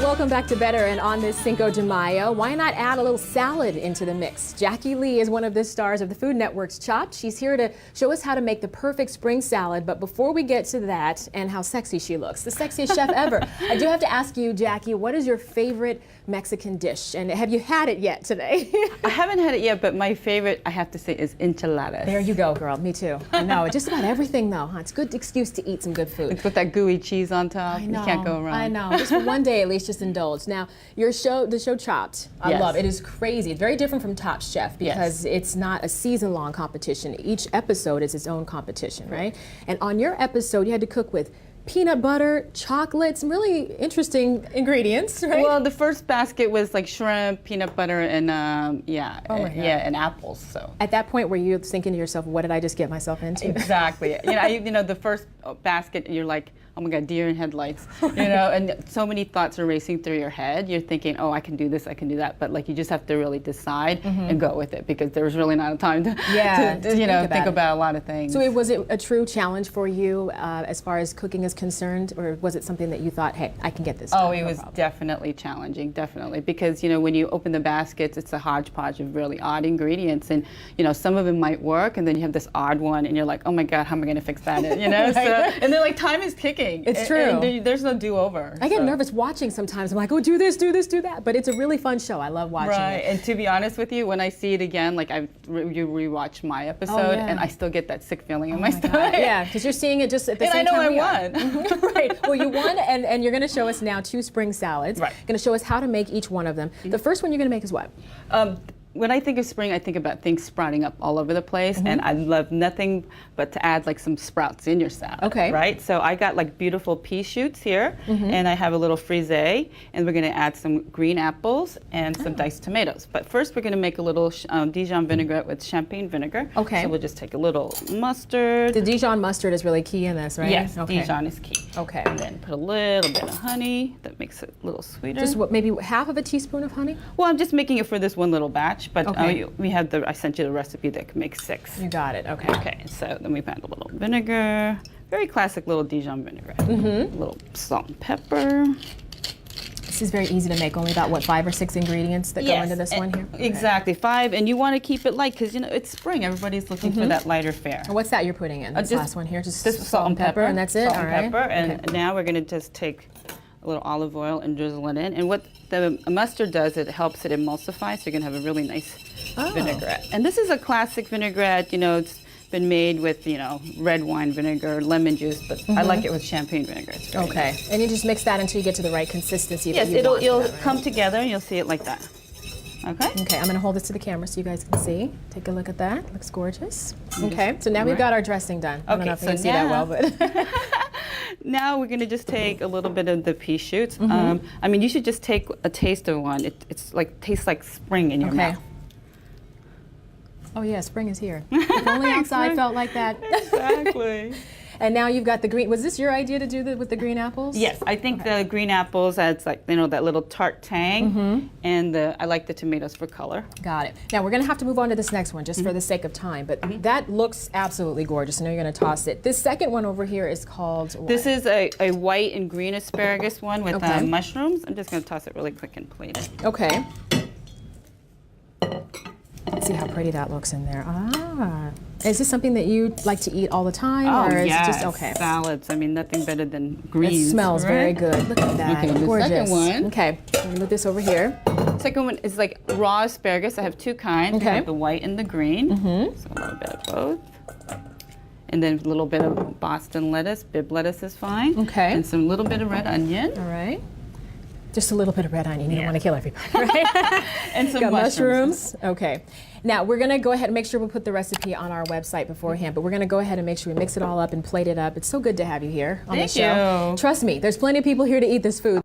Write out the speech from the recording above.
welcome back to Better, and on this Cinco de Mayo, why not add a little salad into the mix? Jackie Lee is one of the stars of the Food Network's Chopped. She's here to show us how to make the perfect spring salad, but before we get to that and how sexy she looks, the sexiest chef ever, I do have to ask you, Jackie, what is your favorite Mexican dish, and have you had it yet today? I haven't had it yet, but my favorite, I have to say, is enchiladas. There you go, girl. Me too. I know. Just about everything, though, huh? It's a good excuse to eat some good food. With that gooey cheese on top, I know, you can't go wrong. I know. Just for one day, at least, just indulge. Now, your show, the show Chopped, I love it. It is crazy. It's very different from Top Chef because it's not a season-long competition. Each episode is its own competition, right? And on your episode, you had to cook with peanut butter, chocolate, some really interesting ingredients, right? Well, the first basket was like shrimp, peanut butter, and and apples. So at that point, were you thinking to yourself, "What did I just get myself into?" Exactly. The first basket, you're like, "Oh my God, deer in headlights," and so many thoughts are racing through your head. You're thinking, "Oh, I can do this, I can do that," but like you just have to really decide and go with it because there's really not time to think about a lot of things. So was it a true challenge for you as far as cooking is concerned, or was it something that you thought, "Hey, I can get this done"? Oh, it was definitely challenging, definitely, because when you open the baskets, it's a hodgepodge of really odd ingredients, and some of them might work, and then you have this odd one, and you're like, "Oh my God, how am I going to fix that?" Right. And then like time is ticking. It's true. And there's no do-over. I get nervous watching sometimes. I'm like, "Oh, do this, do this, do that," but it's a really fun show. I love watching it. And to be honest with you, when I see it again, like you rewatch my episode, and I still get that sick feeling in my stomach. God. Yeah, because you're seeing it just at the same time. And I know I won. Right. Well, you won, and you're going to show us now 2 spring salads. Right. Going to show us how to make each one of them. The first one you're going to make is what? When I think of spring, I think about things sprouting up all over the place, and I love nothing but to add like some sprouts in your salad. Okay. Right? So I got like beautiful pea shoots here, and I have a little frisee, and we're going to add some green apples and some diced tomatoes. But first, we're going to make a little Dijon vinaigrette with champagne vinegar. Okay. So we'll just take a little mustard. The Dijon mustard is really key in this, right? Yes, okay. Dijon is key. Okay. And then put a little bit of honey. That makes it a little sweeter. Just maybe half of a teaspoon of honey? Well, I'm just making it for this one little batch, but okay. we have I sent you the recipe that can make 6. You got it, okay. Okay, so then we add a little vinegar, very classic little Dijon vinaigrette. A little salt and pepper. This is very easy to make, only about, 5 or 6 ingredients that go into this one here? Okay. Exactly, 5, and you want to keep it light because, it's spring. Everybody's looking for that lighter fare. And what's that you're putting in, this last one here? Just salt and pepper. And that's it? Salt and pepper, and now we're going to just take a little olive oil and drizzle it in. And what the mustard does, it helps it emulsify, so you're going to have a really nice vinaigrette. And this is a classic vinaigrette, it's been made with, red wine vinegar, lemon juice, but I like it with champagne vinegar. It's very nice. And you just mix that until you get to the right consistency that you want. Yes, it'll come together and you'll see it like that. Okay? Okay, I'm going to hold this to the camera so you guys can see. Take a look at that. Looks gorgeous. Okay, so now we've got our dressing done. I don't know if you can see that well, but... Now we're going to just take a little bit of the pea shoots. You should just take a taste of one. It's like tastes like spring in your mouth. Oh yeah, spring is here. If only outside felt like that. Exactly. And now you've got the green. Was this your idea to do with the green apples? Yes, I think the green apples adds that little tart tang, and I like the tomatoes for color. Got it. Now we're going to have to move on to this next one just for the sake of time, but that looks absolutely gorgeous. I know you're going to toss it. This second one over here is called what? This is a white and green asparagus one with mushrooms. I'm just going to toss it really quick and plate it. Okay. Let's see how pretty that looks in there. Is this something that you like to eat all the time? Or is yes, it just okay? Salads. Nothing better than greens. It smells very good. Look at that. Okay, gorgeous. The second one. Okay, I'm gonna move this over here. Second one is like raw asparagus. I have 2 kinds. Okay. I have the white and the green. So a little bit of both. And then a little bit of Boston lettuce. Bib lettuce is fine. Okay. And some little bit of red onion. All right. Just a little bit of red onion. You don't want to kill everybody, right? And some got mushrooms. Okay. Now we're going to go ahead and make sure we put the recipe on our website beforehand, but we're going to go ahead and make sure we mix it all up and plate it up. It's so good to have you here on the show. Thank you. Trust me, there's plenty of people here to eat this food.